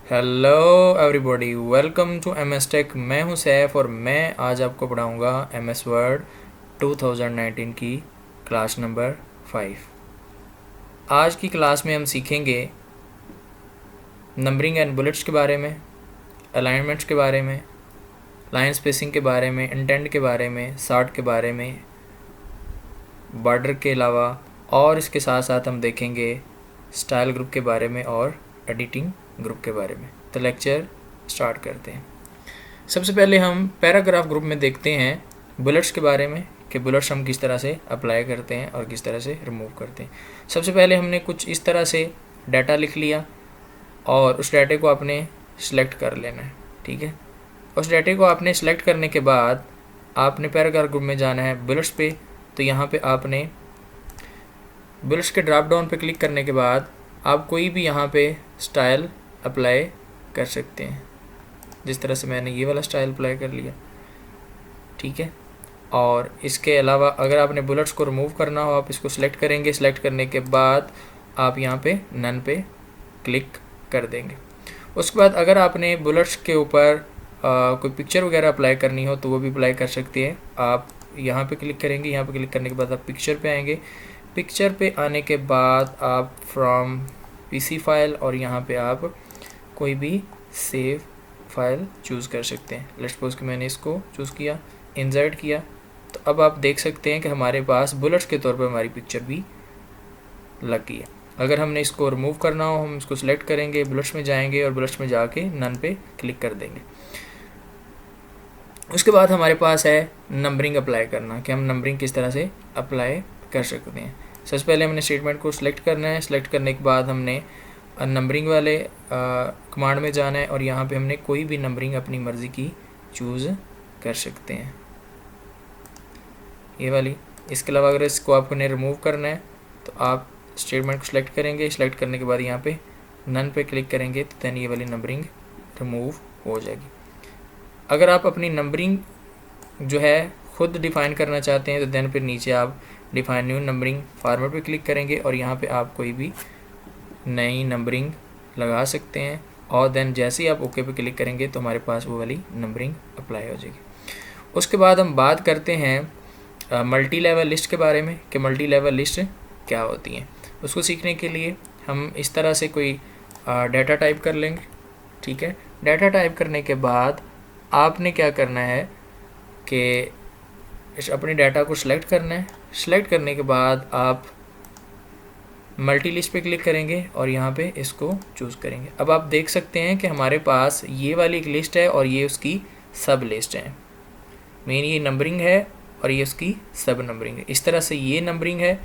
Hello everybody, welcome to M S tech. मैं हूं सैफ और मैं आज आपको पढ़ाऊंगा एम एस वर्ड 2019 की क्लास नंबर 5। आज की क्लास में हम सीखेंगे नंबरिंग एंड बुलेट्स के बारे में, अलाइनमेंट्स के बारे में, लाइन स्पेसिंग के बारे में, इंटेंट के बारे में, सॉर्ट के बारे में, बॉर्डर के अलावा, और इसके साथ साथ हम देखेंगे स्टाइल ग्रुप के बारे में और एडिटिंग ग्रुप के बारे में। तो लेक्चर स्टार्ट करते हैं। सबसे पहले हम पैराग्राफ ग्रुप में देखते हैं बुलेट्स के बारे में कि बुलेट्स हम किस तरह से अप्लाई करते हैं और किस तरह से रिमूव करते हैं। सबसे पहले हमने कुछ इस तरह से डाटा लिख लिया और उस डाटे को आपने सेलेक्ट कर लेना है। ठीक है, उस डाटे को आपने सेलेक्ट करने के बाद आपने पैराग्राफ ग्रुप में जाना है बुलेट्स पे। तो यहाँ पे आपने बुलेट्स के ड्रॉप डाउन पे क्लिक करने के बाद आप कोई भी यहाँ पे स्टाइल अप्लाई कर सकते हैं। जिस तरह से मैंने ये वाला स्टाइल अप्लाई कर लिया। ठीक है, और इसके अलावा अगर आपने बुलेट्स को रिमूव करना हो आप इसको सिलेक्ट करेंगे। सिलेक्ट करने के बाद आप यहाँ पे नन पे क्लिक कर देंगे। उसके बाद अगर आपने बुलेट्स के ऊपर कोई पिक्चर वगैरह अप्लाई करनी हो तो वो भी अप्लाई कर सकते हैं। आप यहाँ पे क्लिक करेंगे, यहाँ पे क्लिक करने के बाद आप पिक्चर पे आएंगे। पिक्चर पे आने के बाद आप फ्रॉम पीसी फाइल और यहाँ पे आप कोई भी सेव फाइल चूज़ कर सकते हैं। लेट्स सपोज कि मैंने इसको चूज़ किया, इंसर्ट किया, तो अब आप देख सकते हैं कि हमारे पास बुलेट्स के तौर पर हमारी पिक्चर भी लग गई है। अगर हमने इसको रिमूव करना हो हम इसको सिलेक्ट करेंगे, बुलेट्स में जाएंगे और बुलेट्स में जाके नन पे क्लिक कर देंगे। उसके बाद हमारे पास है नंबरिंग अप्लाई करना, कि हम नंबरिंग किस तरह से अप्लाई कर सकते हैं। सबसे पहले हमने स्टेटमेंट को सिलेक्ट करना है। सिलेक्ट करने के बाद हमने नंबरिंग वाले कमांड में जाना है और यहाँ पे हमने कोई भी नंबरिंग अपनी मर्ज़ी की चूज़ कर सकते हैं, ये वाली। इसके अलावा अगर इसको आपने रिमूव करना है तो आप स्टेटमेंट को सिलेक्ट करेंगे। सिलेक्ट करने के बाद यहाँ पे नन पे क्लिक करेंगे तो दैन ये वाली नंबरिंग रिमूव हो जाएगी। अगर आप अपनी नंबरिंग जो है खुद डिफ़ाइन करना चाहते हैं तो दैन फिर नीचे आप डिफाइन न्यू नंबरिंग फॉर्मेट पे क्लिक करेंगे और यहाँ पे आप कोई भी नई नंबरिंग लगा सकते हैं और देन जैसे ही आप ओके पे क्लिक करेंगे तो हमारे पास वो वाली नंबरिंग अप्लाई हो जाएगी। उसके बाद हम बात करते हैं मल्टी लेवल लिस्ट के बारे में कि मल्टी लेवल लिस्ट क्या होती हैं। उसको सीखने के लिए हम इस तरह से कोई डाटा टाइप कर लेंगे। ठीक है, डाटा टाइप करने के बाद आपने क्या करना है कि अपने डाटा को सिलेक्ट करना है। सिलेक्ट करने के बाद आप मल्टी लिस्ट पे क्लिक करेंगे और यहाँ पे इसको चूज़ करेंगे। अब आप देख सकते हैं कि हमारे पास ये वाली एक लिस्ट है और ये उसकी सब लिस्ट है। मेन ये नंबरिंग है और ये उसकी सब नंबरिंग है। इस तरह से ये नंबरिंग है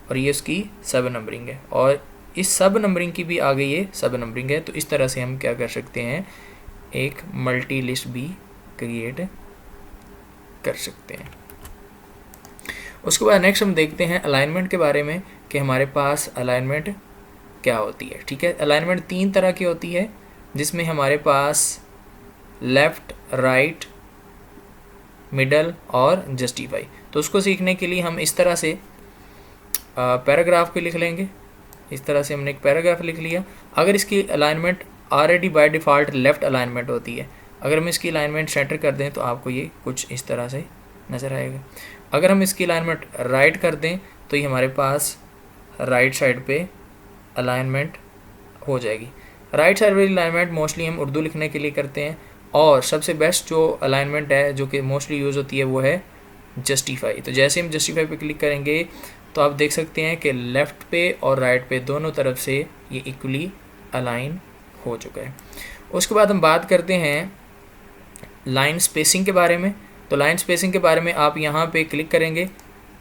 और ये उसकी सब नंबरिंग है और इस सब नंबरिंग की भी आगे ये सब नंबरिंग है। तो इस तरह से हम क्या कर सकते हैं, एक मल्टी लिस्ट भी क्रिएट कर सकते हैं। उसके बाद नेक्स्ट हम देखते हैं अलाइनमेंट के बारे में कि हमारे पास अलाइनमेंट क्या होती है। ठीक है, अलाइनमेंट 3 तरह की होती है जिसमें हमारे पास लेफ़्ट, राइट, मिडल और जस्टिफाई। तो उसको सीखने के लिए हम इस तरह से पैराग्राफ को लिख लेंगे। इस तरह से हमने एक पैराग्राफ लिख लिया। अगर इसकी alignment already by default left alignment होती है, अगर हम इसकी अलाइनमेंट सेंटर कर दें तो आपको ये कुछ इस तरह से नज़र आएगा। अगर हम इसकी अलाइनमेंट राइट कर दें तो ये हमारे पास राइट साइड पे अलाइनमेंट हो जाएगी। राइट साइड वाली अलाइनमेंट मोस्टली हम उर्दू लिखने के लिए करते हैं और सबसे बेस्ट जो अलाइनमेंट है जो कि मोस्टली यूज़ होती है वो है जस्टिफाई। तो जैसे हम जस्टिफाई पे क्लिक करेंगे तो आप देख सकते हैं कि लेफ़्ट पे और राइट पे दोनों तरफ से ये इक्वली अलाइन हो चुका है। उसके बाद हम बात करते हैं लाइन स्पेसिंग के बारे में। तो लाइन स्पेसिंग के बारे में आप यहाँ पे क्लिक करेंगे।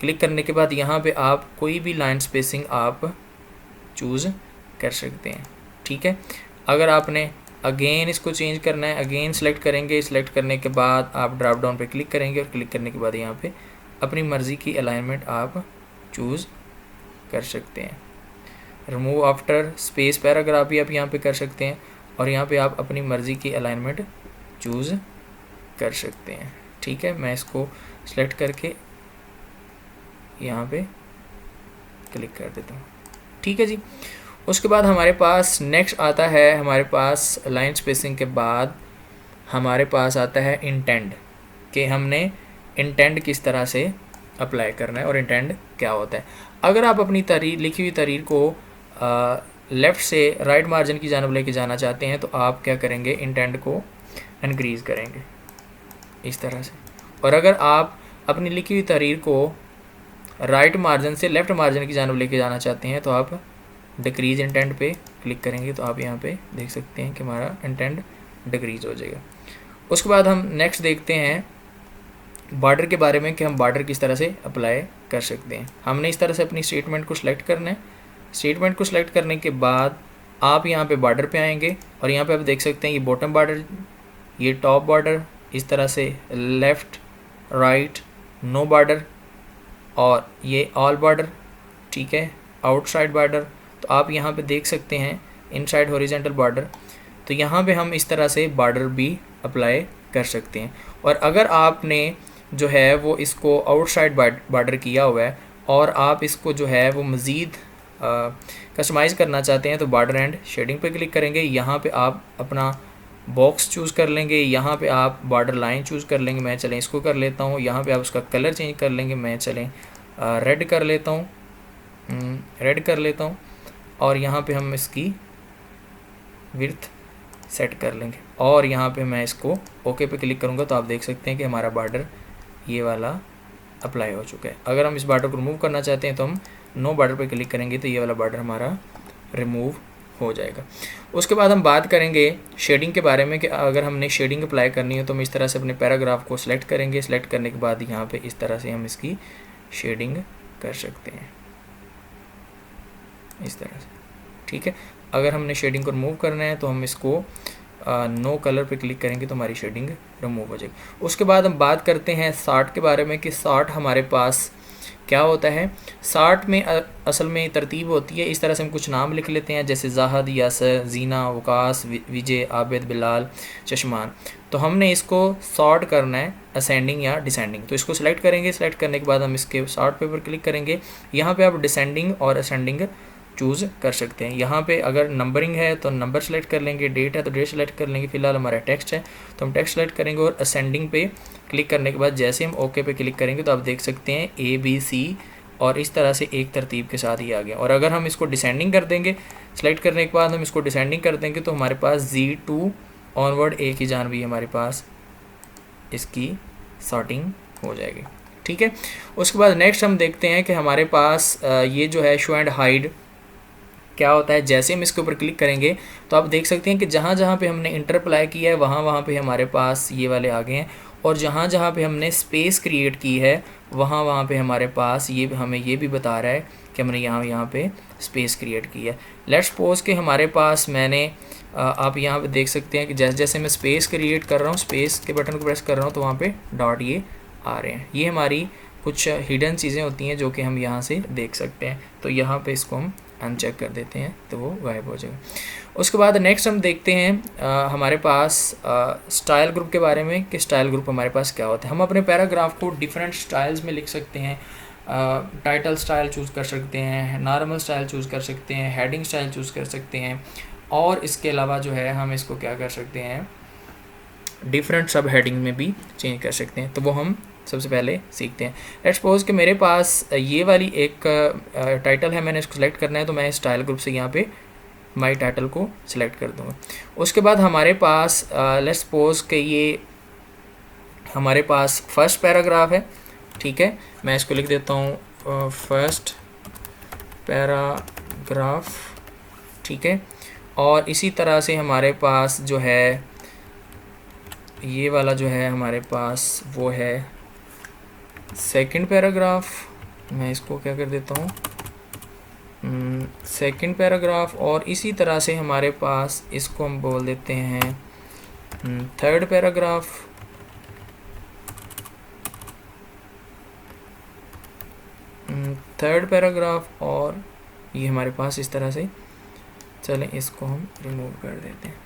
क्लिक करने के बाद यहाँ पे आप कोई भी लाइन स्पेसिंग आप चूज़ कर सकते हैं। ठीक है, अगर आपने अगेन इसको चेंज करना है, अगेन सेलेक्ट करेंगे। सेलेक्ट करने के बाद आप ड्रॉप डाउन पे क्लिक करेंगे और क्लिक करने के बाद यहाँ पे अपनी मर्ज़ी की अलाइनमेंट आप चूज़ कर सकते हैं। रिमूव आफ्टर स्पेस पैराग्राफ भी आप यहाँ पे कर सकते हैं और यहाँ पे आप अपनी मर्ज़ी की अलाइनमेंट चूज़ कर सकते हैं। ठीक है, मैं इसको सेलेक्ट करके यहाँ पे क्लिक कर देता हूँ। ठीक है जी। उसके बाद हमारे पास नेक्स्ट आता है, हमारे पास लाइन स्पेसिंग के बाद हमारे पास आता है इंटेंड, कि हमने इंटेंड किस तरह से अप्लाई करना है और इंटेंड क्या होता है। अगर आप अपनी तहरीर, लिखी हुई तहरीर को लेफ़्ट से राइट मार्जिन की जानब लेके जाना चाहते हैं तो आप क्या करेंगे, इंटेंड को इंक्रीज़ करेंगे इस तरह से। और अगर आप अपनी लिखी हुई तहरीर को राइट मार्जिन से लेफ़्ट मार्जिन की जानब लेके जाना चाहते हैं तो आप डिक्रीज़ इंटेंड पे क्लिक करेंगे तो आप यहाँ पे देख सकते हैं कि हमारा इंटेंड डिक्रीज़ हो जाएगा। उसके बाद हम नेक्स्ट देखते हैं बॉर्डर के बारे में, कि हम बॉर्डर किस तरह से अप्लाई कर सकते हैं। हमने इस तरह से अपनी स्टेटमेंट को सिलेक्ट करना है। स्टेटमेंट को सिलेक्ट करने के बाद आप यहाँ पे बॉर्डर पे आएंगे और यहाँ पे आप देख सकते हैं ये बॉटम बॉर्डर, ये टॉप बॉर्डर, इस तरह से लेफ़्ट राइट नो बॉर्डर, और ये ऑल बॉर्डर, ठीक है, आउटसाइड बॉर्डर। तो आप यहाँ पे देख सकते हैं इनसाइड हॉरिजॉन्टल बॉर्डर। तो यहाँ पे हम इस तरह से बॉर्डर भी अप्लाई कर सकते हैं। और अगर आपने जो है वो इसको आउटसाइड बॉर्डर किया हुआ है और आप इसको जो है वो मज़ीद कस्टमाइज़ करना चाहते हैं तो बॉर्डर एंड शेडिंग पे क्लिक करेंगे। यहाँ पे आप अपना बॉक्स चूज़ कर लेंगे, यहाँ पे आप बॉर्डर लाइन चूज़ कर लेंगे, मैं चलें इसको कर लेता हूँ। यहाँ पे आप उसका कलर चेंज कर लेंगे, मैं चलें रेड कर लेता हूँ, रेड कर लेता हूँ। और यहाँ पे हम इसकी विड्थ सेट कर लेंगे और यहाँ पे मैं इसको ओके पे क्लिक करूँगा तो आप देख सकते हैं कि हमारा बॉर्डर ये वाला अप्लाई हो चुका है। अगर हम इस बॉर्डर को रिमूव करना चाहते हैं तो हम नो बॉर्डर पे क्लिक करेंगे तो ये वाला बॉर्डर हमारा रिमूव हो जाएगा। उसके बाद हम बात करेंगे शेडिंग के बारे में, कि अगर हमने शेडिंग अप्लाई करनी है तो हम इस तरह से अपने पैराग्राफ को सिलेक्ट करेंगे। सिलेक्ट करने के बाद यहाँ पे इस तरह से हम इसकी शेडिंग कर सकते हैं इस तरह से, ठीक है। अगर हमने शेडिंग को रिमूव करना है तो हम इसको नो कलर पे क्लिक करेंगे तो हमारी शेडिंग रिमूव हो जाएगी। उसके बाद हम बात करते हैं सॉर्ट के बारे में, कि सॉर्ट हमारे पास क्या होता है। सॉर्ट में असल में तरतीब होती है, इस तरह से हम कुछ नाम लिख लेते हैं जैसे जाहद, यासर, जीना, वकास, विजय, आबिद, बिलाल, चश्मान। तो हमने इसको सॉर्ट करना है असेंडिंग या डिसेंडिंग। तो इसको सिलेक्ट करेंगे, सिलेक्ट करने के बाद हम इसके सॉर्ट पे पर क्लिक करेंगे। यहाँ पे आप डिसेंडिंग और असेंडिंग चूज़ कर सकते हैं। यहाँ पे अगर नंबरिंग है तो नंबर सेलेक्ट कर लेंगे, डेट है तो डेट सेलेक्ट कर लेंगे। फिलहाल हमारा टेक्स्ट है तो हम टेक्स्ट सेलेक्ट करेंगे और असेंडिंग पे क्लिक करने के बाद जैसे हम ओके पे क्लिक करेंगे तो आप देख सकते हैं ABC और इस तरह से एक तरतीब के साथ ही आ गया। और अगर हम इसको डिसेंडिंग कर देंगे, सेलेक्ट करने के बाद हम इसको डिसेंडिंग कर देंगे तो हमारे पास Z2 ऑनवर्ड एक ही जान भी हमारे पास इसकी सॉर्टिंग हो जाएगी, ठीक है। उसके बाद नेक्स्ट हम देखते हैं कि हमारे पास ये जो है शो एंड हाइड क्या होता है। जैसे हम इसके ऊपर क्लिक करेंगे तो आप देख सकते हैं कि जहाँ जहाँ पे हमने इंटर अप्लाई किया है वहाँ पे हमारे पास ये वाले आ गए हैं, और जहाँ जहाँ पे हमने स्पेस क्रिएट की है वहाँ पे हमारे पास ये हमें ये भी बता रहा है कि हमने यहाँ पे स्पेस क्रिएट की है। लेट्स सपोज कि हमारे पास मैंने आप यहाँ पे देख सकते हैं कि जैसे जैसे मैं स्पेस क्रिएट कर रहा हूँ, स्पेस के बटन को प्रेस कर रहा हूँ तो वहाँ पे डॉट ये आ रहे हैं। ये हमारी कुछ हिडन चीज़ें होती हैं जो कि हम यहाँ से देख सकते हैं। तो यहाँ पे इसको हम अनचेक कर देते हैं तो वो गायब हो जाएगा। उसके बाद नेक्स्ट हम देखते हैं हमारे पास स्टाइल ग्रुप के बारे में, कि स्टाइल ग्रुप हमारे पास क्या होता है। हम अपने पैराग्राफ को डिफरेंट स्टाइल्स में लिख सकते हैं। टाइटल स्टाइल चूज़ कर सकते हैं, नॉर्मल स्टाइल चूज़ कर सकते हैं, हेडिंग स्टाइल चूज़ कर सकते हैं, और इसके अलावा जो है हम इसको क्या कर सकते हैं, डिफरेंट सब हेडिंग में भी चेंज कर सकते हैं। तो वो हम सबसे पहले सीखते हैं। लेट्स सपोज कि मेरे पास ये वाली एक टाइटल है, मैंने इसको सेलेक्ट करना है तो मैं स्टाइल ग्रुप से यहाँ पे माई टाइटल को सिलेक्ट कर दूँगा। उसके बाद हमारे पास लेट्स सपोज कि ये हमारे पास फर्स्ट पैराग्राफ है, ठीक है। मैं इसको लिख देता हूँ फर्स्ट पैराग्राफ, ठीक है। और इसी तरह से हमारे पास जो है ये वाला जो है हमारे पास वो है सेकंड पैराग्राफ। मैं इसको क्या कर देता हूँ सेकंड पैराग्राफ, और इसी तरह से हमारे पास इसको हम बोल देते हैं थर्ड पैराग्राफ। थर्ड पैराग्राफ, और ये हमारे पास इस तरह से, चलें इसको हम रिमूव कर देते हैं,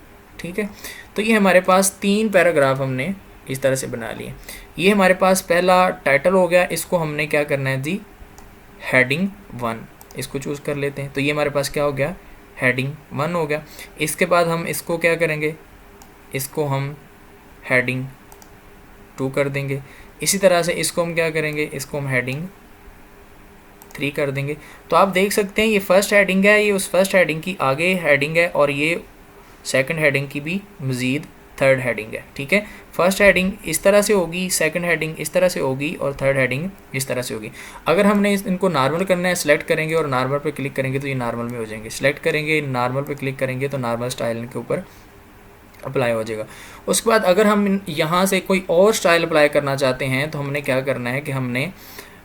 ठीक है। तो ये हमारे पास 3 पैराग्राफ हमने इस तरह से बना लिए। ये हमारे पास पहला टाइटल हो गया, इसको हमने क्या करना है जी, हेडिंग 1 इसको चूज़ कर लेते हैं। तो ये हमारे पास क्या हो गया, हेडिंग 1 हो गया। इसके बाद हम इसको क्या करेंगे, इसको हम हेडिंग 2 कर देंगे। इसी तरह से इसको हम क्या करेंगे, इसको हम हेडिंग 3 कर देंगे। तो आप देख सकते हैं ये फर्स्ट हेडिंग है, ये उस फर्स्ट हेडिंग की आगे हेडिंग है, और ये सेकंड हेडिंग की भी मज़ीद थर्ड हेडिंग है। ठीक है, फर्स्ट हेडिंग इस तरह से होगी, सेकंड हेडिंग इस तरह से होगी, और थर्ड हेडिंग इस तरह से होगी। अगर हमने इनको नॉर्मल करना है, सेलेक्ट करेंगे और नॉर्मल पे क्लिक करेंगे तो ये नॉर्मल में हो जाएंगे। सेलेक्ट करेंगे, नॉर्मल पे क्लिक करेंगे तो नॉर्मल स्टाइल के ऊपर अप्लाई हो जाएगा। उसके बाद अगर हम यहाँ से कोई और स्टाइल अप्लाई करना चाहते हैं तो हमने क्या करना है कि हमने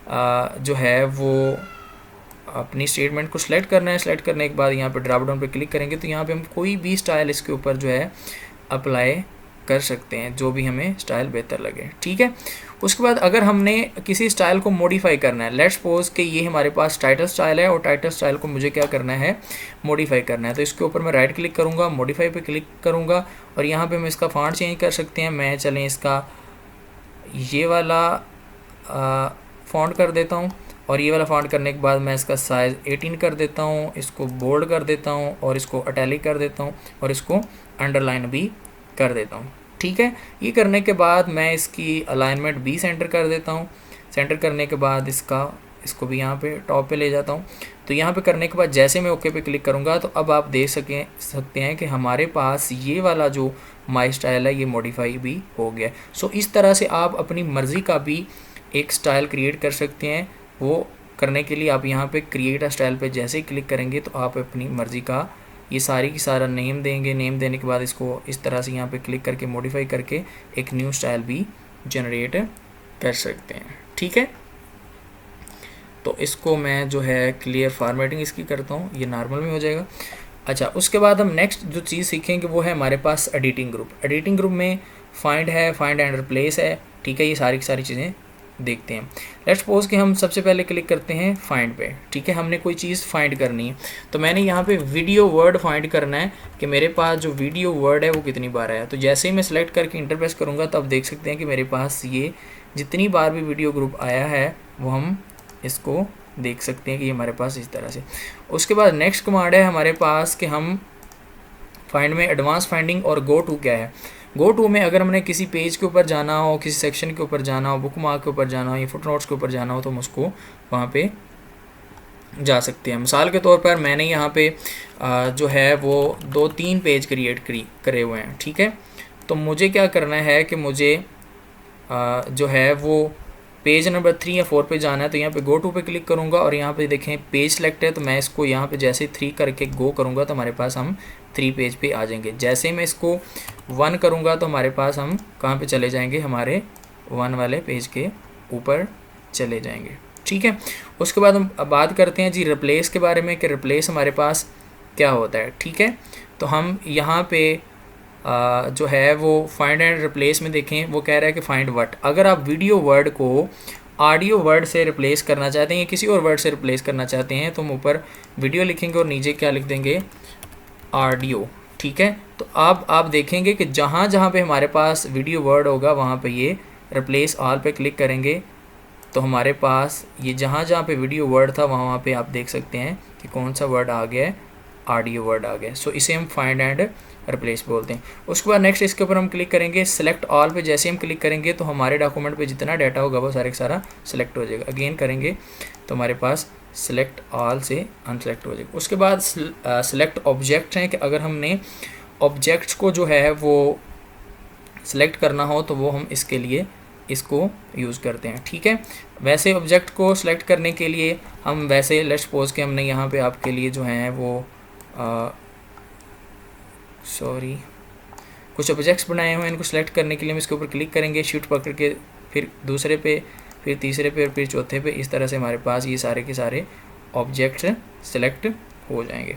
जो है वो अपनी स्टेटमेंट को सिलेक्ट करना है। सिलेक्ट करने के बाद यहाँ पे ड्रॉप डाउन पे क्लिक करेंगे तो यहाँ पे हम कोई भी स्टाइल इसके ऊपर जो है अप्लाई कर सकते हैं, जो भी हमें स्टाइल बेहतर लगे। ठीक है, उसके बाद अगर हमने किसी स्टाइल को मॉडिफाई करना है, लेट्स सपोज कि ये हमारे पास टाइटल स्टाइल है और टाइटल स्टाइल को मुझे क्या करना है, मॉडिफाई करना है, तो इसके ऊपर मैं राइट क्लिक करूँगा, मॉडिफाई पे क्लिक करूँगा और यहाँ पे मैं इसका फॉन्ट चेंज कर सकते हैं। मैं चलें इसका ये वाला फॉन्ट कर देता हूँ, और ये वाला फॉन्ट करने के बाद मैं इसका साइज़ 18 कर देता हूँ, इसको बोल्ड कर देता हूँ और इसको इटैलिक कर देता हूँ और इसको अंडरलाइन भी कर देता हूँ। ठीक है, ये करने के बाद मैं इसकी अलाइनमेंट भी सेंटर कर देता हूँ। सेंटर करने के बाद इसको भी यहाँ पे टॉप पे ले जाता हूँ। तो यहाँ पे करने के बाद जैसे मैं ओके पे क्लिक करूँगा तो अब आप देख सकते हैं कि हमारे पास ये वाला जो माई स्टाइल है ये मॉडिफाई भी हो गया। सो इस तरह से आप अपनी मर्ज़ी का भी एक स्टाइल क्रिएट कर सकते हैं। वो करने के लिए आप यहाँ पे क्रिएट अ स्टाइल पे जैसे ही क्लिक करेंगे तो आप अपनी मर्ज़ी का ये सारी की सारा नेम देंगे। नेम देने के बाद इसको इस तरह से यहाँ पे क्लिक करके मॉडिफाई करके एक न्यू स्टाइल भी जनरेट कर सकते हैं। ठीक है, तो इसको मैं जो है क्लियर फॉर्मेटिंग इसकी करता हूँ, ये नॉर्मल में हो जाएगा। अच्छा, उसके बाद हम नेक्स्ट जो चीज़ सीखेंगे वो है हमारे पास एडिटिंग ग्रुप। एडिटिंग ग्रुप में फाइंड है, फाइंड एंड रिप्लेस है। ठीक है, ये सारी की सारी चीज़ें देखते हैं। लेट्स सपोज कि हम सबसे पहले क्लिक करते हैं फाइंड पे। ठीक है, हमने कोई चीज़ फाइंड करनी है, तो मैंने यहाँ पे वीडियो वर्ड फाइंड करना है कि मेरे पास जो वीडियो वर्ड है वो कितनी बार आया। तो जैसे ही मैं सेलेक्ट करके इंटर प्रेस करूँगा तो आप देख सकते हैं कि मेरे पास ये जितनी बार भी वीडियो ग्रुप आया है वो हम इसको देख सकते हैं कि ये हमारे पास इस तरह से। उसके बाद नेक्स्ट कमांड है हमारे पास कि हम फाइंड में एडवांस फाइंडिंग और गो टू क्या है। गो टू में अगर हमने किसी पेज के ऊपर जाना हो, किसी सेक्शन के ऊपर जाना हो, बुक मार्क के ऊपर जाना हो या फुट नोट्स के ऊपर जाना हो तो हम उसको वहाँ पे जा सकते हैं। मिसाल के तौर पर मैंने यहाँ पे जो है वो 2-3 पेज क्रिएट करे हुए हैं। ठीक है, तो मुझे क्या करना है कि मुझे जो है वो पेज नंबर 3 या 4 पे जाना है। तो यहाँ पे गो टू पे क्लिक करूँगा और यहाँ पे देखें पेज सेलेक्ट है, तो मैं इसको यहाँ पे जैसे 3 करके गो करूँगा तो हमारे पास हम 3 पेज पे आ जाएंगे। जैसे ही मैं इसको 1 करूँगा तो हमारे पास हम कहाँ पे चले जाएंगे, हमारे 1 वाले पेज के ऊपर चले जाएंगे। ठीक है, उसके बाद हम बात करते हैं जी रिप्लेस के बारे में कि रिप्लेस हमारे पास क्या होता है। ठीक है, तो हम यहाँ पे जो है वो फाइंड एंड रिप्लेस में देखें, वो कह रहा है कि फाइंड व्हाट। अगर आप वीडियो वर्ड को ऑडियो वर्ड से रिप्लेस करना चाहते हैं या किसी और वर्ड से रिप्लेस करना चाहते हैं तो हम ऊपर वीडियो लिखेंगे और नीचे क्या लिख देंगे, ऑडियो। ठीक है, तो अब आप देखेंगे कि जहाँ जहाँ पे हमारे पास वीडियो वर्ड होगा वहाँ पे ये रिप्लेस ऑल पे क्लिक करेंगे तो हमारे पास ये जहाँ जहाँ पे वीडियो वर्ड था वहाँ पे आप देख सकते हैं कि कौन सा वर्ड आ गया है, ऑडियो वर्ड आ गया। सो इसे हम फाइंड एंड रिप्लेस बोलते हैं। उसके बाद नेक्स्ट इसके ऊपर हम क्लिक करेंगे सेलेक्ट ऑल पे। जैसे हम क्लिक करेंगे तो हमारे डॉक्यूमेंट पे जितना डाटा होगा वो सारे का सारा सेलेक्ट हो जाएगा। अगेन करेंगे तो हमारे पास सेलेक्ट ऑल से अनसेलेक्ट हो जाएगा। उसके बाद सेलेक्ट ऑब्जेक्ट हैं कि अगर हमने ऑब्जेक्ट्स को जो है वो सेलेक्ट करना हो तो वो हम इसके लिए इसको यूज़ करते हैं। ठीक है, वैसे ऑब्जेक्ट को सिलेक्ट करने के लिए हम वैसे लेट्स सपोज के हमने यहाँ पे आपके लिए जो हैं वो कुछ ऑब्जेक्ट्स बनाए हुए हैं। इनको सेलेक्ट करने के लिए हम इसके ऊपर क्लिक करेंगे, शिफ्ट पकड़ के फिर दूसरे पे, फिर तीसरे पे, फिर चौथे पे, इस तरह से हमारे पास ये सारे के सारे ऑब्जेक्ट्स सेलेक्ट हो जाएंगे।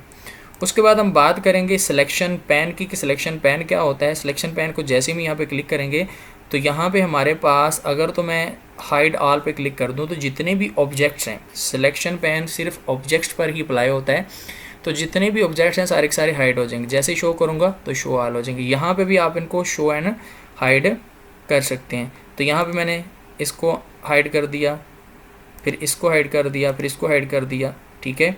उसके बाद हम बात करेंगे सिलेक्शन पैन की कि सिलेक्शन पैन क्या होता है। सिलेक्शन पैन को जैसे ही यहाँ पे क्लिक करेंगे तो यहाँ पे हमारे पास अगर तो मैं हाइड ऑल पे क्लिक कर दूँ तो जितने भी ऑब्जेक्ट्स हैं, सिलेक्शन पैन सिर्फ ऑब्जेक्ट्स पर ही अप्लाई होता है, तो जितने भी ऑब्जेक्ट्स हैं सारे के सारे हाइड हो जाएंगे। जैसे ही शो करूँगा तो शो ऑल हो जाएंगे। यहाँ पे भी आप इनको शो एंड हाइड कर सकते हैं। तो यहाँ पे मैंने इसको हाइड कर दिया, फिर इसको हाइड कर दिया, फिर इसको हाइड कर दिया। ठीक है,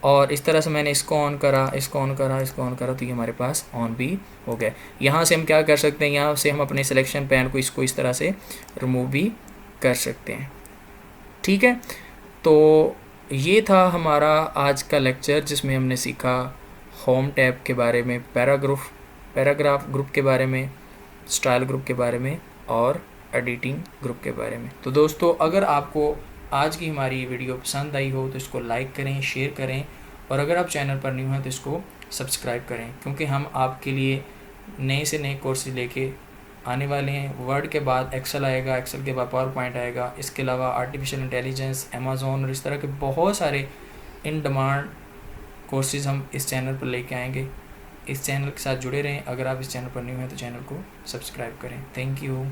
और इस तरह से मैंने इसको ऑन करा, इसको ऑन करा, इसको ऑन करा, तो ये हमारे पास ऑन भी हो गया। यहाँ से हम क्या कर सकते हैं, यहाँ से हम अपने सिलेक्शन पैन को इसको इस तरह से रिमूव भी कर सकते हैं। ठीक है, तो ये था हमारा आज का लेक्चर जिसमें हमने सीखा होम टैब के बारे में, पैराग्राफ ग्रुप के बारे में, स्टाइल ग्रुप के बारे में और एडिटिंग ग्रुप के बारे में। तो दोस्तों, अगर आपको आज की हमारी वीडियो पसंद आई हो तो इसको लाइक करें, शेयर करें, और अगर आप चैनल पर न्यू हैं तो इसको सब्सक्राइब करें, क्योंकि हम आपके लिए नए से नए कोर्सेज लेके आने वाले हैं। वर्ड के बाद एक्सेल आएगा, एक्सेल के बाद पावर पॉइंट आएगा, इसके अलावा आर्टिफिशियल इंटेलिजेंस, अमेज़ॉन और इस तरह के बहुत सारे इन डिमांड कोर्सेज हम इस चैनल पर लेके आएंगे। इस चैनल के साथ जुड़े रहें। अगर आप इस चैनल पर न्यू हैं तो चैनल को सब्सक्राइब करें। Thank you.